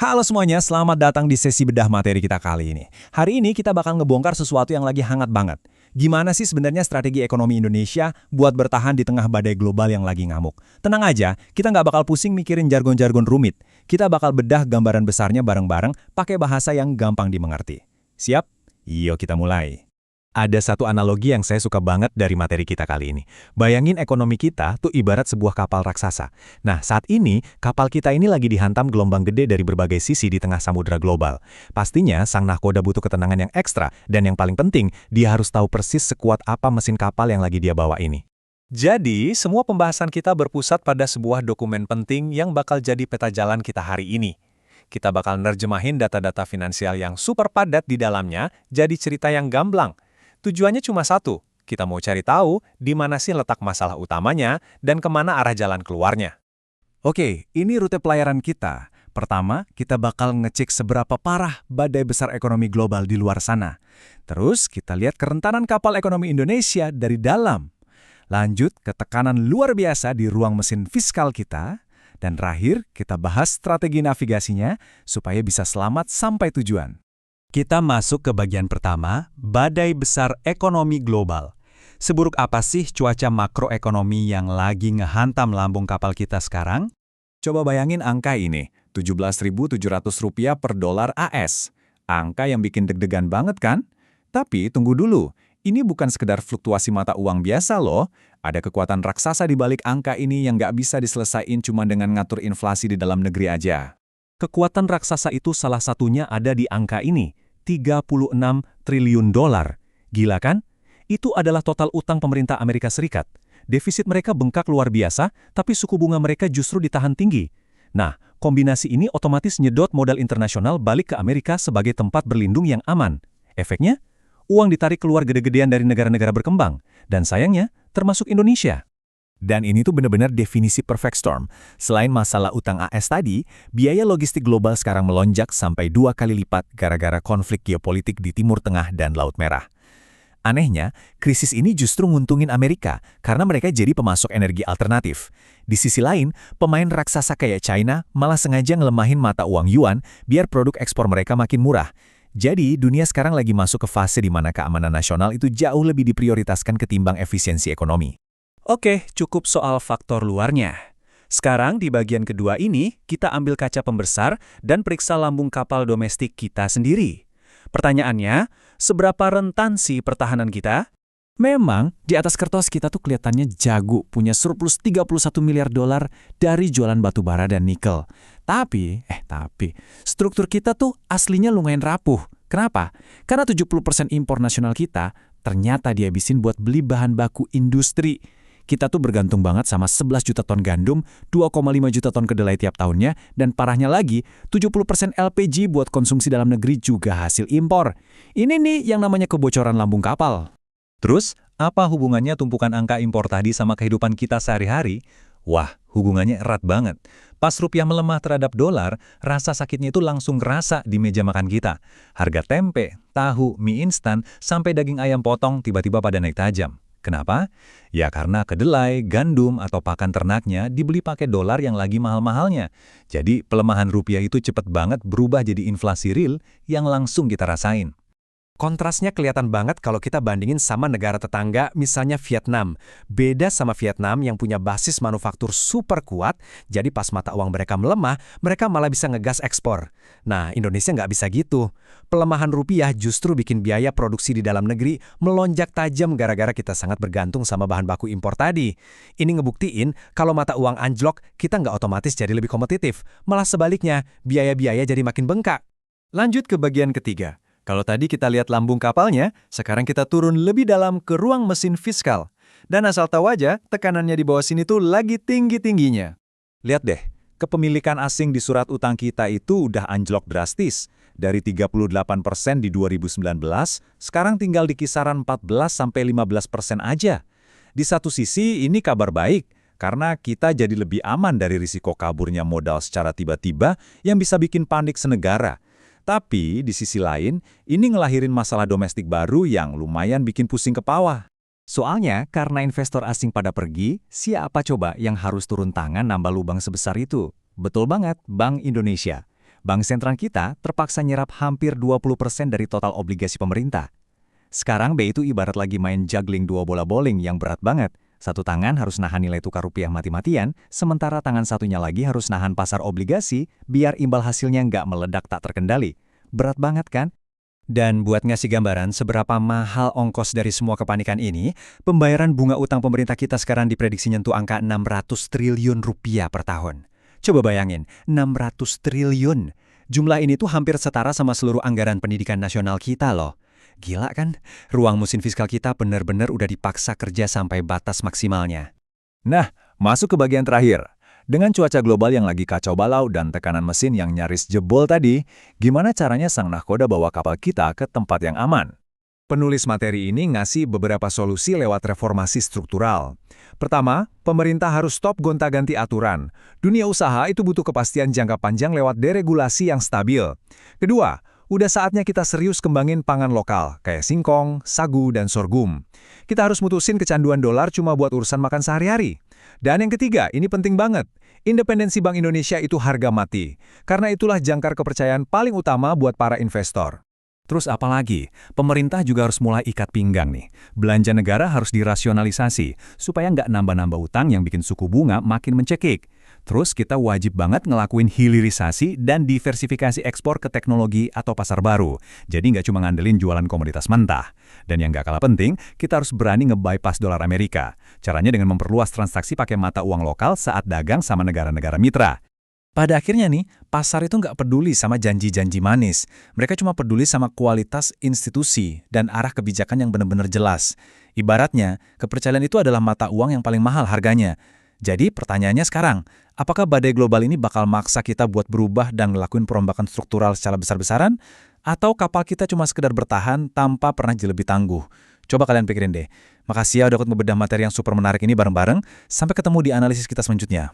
Halo semuanya, selamat datang di sesi bedah materi kita kali ini. Hari ini kita bakal ngebongkar sesuatu yang lagi hangat banget. Gimana sih sebenarnya strategi ekonomi Indonesia buat bertahan di tengah badai global yang lagi ngamuk? Tenang aja, kita nggak bakal pusing mikirin jargon-jargon rumit. Kita bakal bedah gambaran besarnya bareng-bareng pakai bahasa yang gampang dimengerti. Siap? Yuk kita mulai. Ada satu analogi yang saya suka banget dari materi kita kali ini. Bayangin ekonomi kita tuh ibarat sebuah kapal raksasa. Nah, saat ini, kapal kita ini lagi dihantam gelombang gede dari berbagai sisi di tengah samudera global. Pastinya, sang nahkoda butuh ketenangan yang ekstra, dan yang paling penting, dia harus tahu persis sekuat apa mesin kapal yang lagi dia bawa ini. Jadi, semua pembahasan kita berpusat pada sebuah dokumen penting yang bakal jadi peta jalan kita hari ini. Kita bakal nerjemahin data-data finansial yang super padat di dalamnya jadi cerita yang gamblang. Tujuannya cuma satu, kita mau cari tahu di mana sih letak masalah utamanya dan kemana arah jalan keluarnya. Oke, ini rute pelayaran kita. Pertama, kita bakal ngecek seberapa parah badai besar ekonomi global di luar sana. Terus, kita lihat kerentanan kapal ekonomi Indonesia dari dalam. Lanjut ke tekanan luar biasa di ruang mesin fiskal kita. Dan terakhir, kita bahas strategi navigasinya supaya bisa selamat sampai tujuan. Kita masuk ke bagian pertama, badai besar ekonomi global. Seburuk apa sih cuaca makroekonomi yang lagi ngehantam lambung kapal kita sekarang? Coba bayangin angka ini, Rp17.700 per dolar AS. Angka yang bikin deg-degan banget kan? Tapi tunggu dulu, ini bukan sekedar fluktuasi mata uang biasa loh. Ada kekuatan raksasa di balik angka ini yang nggak bisa diselesain cuma dengan ngatur inflasi di dalam negeri aja. Kekuatan raksasa itu salah satunya ada di angka ini. 36 triliun dolar. Gila kan? Itu adalah total utang pemerintah Amerika Serikat. Defisit mereka bengkak luar biasa, tapi suku bunga mereka justru ditahan tinggi. Nah, kombinasi ini otomatis nyedot modal internasional balik ke Amerika sebagai tempat berlindung yang aman. Efeknya, uang ditarik keluar gede-gedean dari negara-negara berkembang. Dan sayangnya, termasuk Indonesia. Dan ini tuh benar-benar definisi perfect storm. Selain masalah utang AS tadi, biaya logistik global sekarang melonjak sampai 2 kali lipat gara-gara konflik geopolitik di Timur Tengah dan Laut Merah. Anehnya, krisis ini justru nguntungin Amerika karena mereka jadi pemasok energi alternatif. Di sisi lain, pemain raksasa kayak China malah sengaja ngelemahin mata uang yuan biar produk ekspor mereka makin murah. Jadi, dunia sekarang lagi masuk ke fase di mana keamanan nasional itu jauh lebih diprioritaskan ketimbang efisiensi ekonomi. Oke, cukup soal faktor luarnya. Sekarang di bagian kedua ini, kita ambil kaca pembesar dan periksa lambung kapal domestik kita sendiri. Pertanyaannya, seberapa rentan sih pertahanan kita? Memang, di atas kertas kita tuh kelihatannya jago, punya surplus 31 miliar dolar dari jualan batu bara dan nikel. Tapi, struktur kita tuh aslinya lumayan rapuh. Kenapa? Karena 70% impor nasional kita ternyata dihabisin buat beli bahan baku industri. Kita tuh bergantung banget sama 11 juta ton gandum, 2,5 juta ton kedelai tiap tahunnya, dan parahnya lagi, 70% LPG buat konsumsi dalam negeri juga hasil impor. Ini nih yang namanya kebocoran lambung kapal. Terus, apa hubungannya tumpukan angka impor tadi sama kehidupan kita sehari-hari? Wah, hubungannya erat banget. Pas rupiah melemah terhadap dolar, rasa sakitnya itu langsung kerasa di meja makan kita. Harga tempe, tahu, mie instan, sampai daging ayam potong tiba-tiba pada naik tajam. Kenapa? Ya karena kedelai, gandum, atau pakan ternaknya dibeli pakai dolar yang lagi mahal-mahalnya. Jadi pelemahan rupiah itu cepet banget berubah jadi inflasi real yang langsung kita rasain. Kontrasnya kelihatan banget kalau kita bandingin sama negara tetangga, misalnya Vietnam. Beda sama Vietnam yang punya basis manufaktur super kuat, jadi pas mata uang mereka melemah, mereka malah bisa ngegas ekspor. Nah, Indonesia nggak bisa gitu. Pelemahan rupiah justru bikin biaya produksi di dalam negeri melonjak tajam gara-gara kita sangat bergantung sama bahan baku impor tadi. Ini ngebuktiin kalau mata uang anjlok, kita nggak otomatis jadi lebih kompetitif. Malah sebaliknya, biaya-biaya jadi makin bengkak. Lanjut ke bagian ketiga. Kalau tadi kita lihat lambung kapalnya, sekarang kita turun lebih dalam ke ruang mesin fiskal. Dan asal tahu aja, tekanannya di bawah sini tuh lagi tinggi-tingginya. Lihat deh, kepemilikan asing di surat utang kita itu udah anjlok drastis. Dari 38% di 2019, sekarang tinggal di kisaran 14-15% aja. Di satu sisi, ini kabar baik, karena kita jadi lebih aman dari risiko kaburnya modal secara tiba-tiba yang bisa bikin panik senegara. Tapi di sisi lain, ini ngelahirin masalah domestik baru yang lumayan bikin pusing kepala. Soalnya karena investor asing pada pergi, siapa coba yang harus turun tangan nambah lubang sebesar itu? Betul banget, Bank Indonesia. bank sentral kita terpaksa nyerap hampir 20% dari total obligasi pemerintah. Sekarang BI itu ibarat lagi main juggling dua bola bowling yang berat banget. Satu tangan harus nahan nilai tukar rupiah mati-matian, sementara tangan satunya lagi harus nahan pasar obligasi biar imbal hasilnya nggak meledak tak terkendali. Berat banget kan? Dan buat ngasih gambaran seberapa mahal ongkos dari semua kepanikan ini, pembayaran bunga utang pemerintah kita sekarang diprediksi nyentuh angka 600 triliun rupiah per tahun. Coba bayangin, 600 triliun. Jumlah ini tuh hampir setara sama seluruh anggaran pendidikan nasional kita loh. Gila kan? Ruang mesin fiskal kita benar-benar udah dipaksa kerja sampai batas maksimalnya. Nah, masuk ke bagian terakhir. Dengan cuaca global yang lagi kacau balau dan tekanan mesin yang nyaris jebol tadi, gimana caranya sang nahkoda bawa kapal kita ke tempat yang aman? Penulis materi ini ngasih beberapa solusi lewat reformasi struktural. Pertama, pemerintah harus stop gonta-ganti aturan. Dunia usaha itu butuh kepastian jangka panjang lewat deregulasi yang stabil. Kedua, udah saatnya kita serius kembangin pangan lokal, kayak singkong, sagu, dan sorghum. Kita harus mutusin kecanduan dolar cuma buat urusan makan sehari-hari. Dan yang ketiga, ini penting banget. Independensi Bank Indonesia itu harga mati. Karena itulah jangkar kepercayaan paling utama buat para investor. Terus apalagi, pemerintah juga harus mulai ikat pinggang nih. Belanja negara harus dirasionalisasi, supaya nggak nambah-nambah utang yang bikin suku bunga makin mencekik. Terus kita wajib banget ngelakuin hilirisasi dan diversifikasi ekspor ke teknologi atau pasar baru. Jadi nggak cuma ngandelin jualan komoditas mentah. Dan yang nggak kalah penting, kita harus berani nge-bypass dolar Amerika. Caranya dengan memperluas transaksi pakai mata uang lokal saat dagang sama negara-negara mitra. Pada akhirnya nih, pasar itu nggak peduli sama janji-janji manis. Mereka cuma peduli sama kualitas institusi dan arah kebijakan yang benar-benar jelas. Ibaratnya, kepercayaan itu adalah mata uang yang paling mahal harganya. Jadi pertanyaannya sekarang, apakah badai global ini bakal maksa kita buat berubah dan ngelakuin perombakan struktural secara besar-besaran? Atau kapal kita cuma sekedar bertahan tanpa pernah jadi lebih tangguh? Coba kalian pikirin deh. Makasih ya udah ikut membedah materi yang super menarik ini bareng-bareng. Sampai ketemu di analisis kita selanjutnya.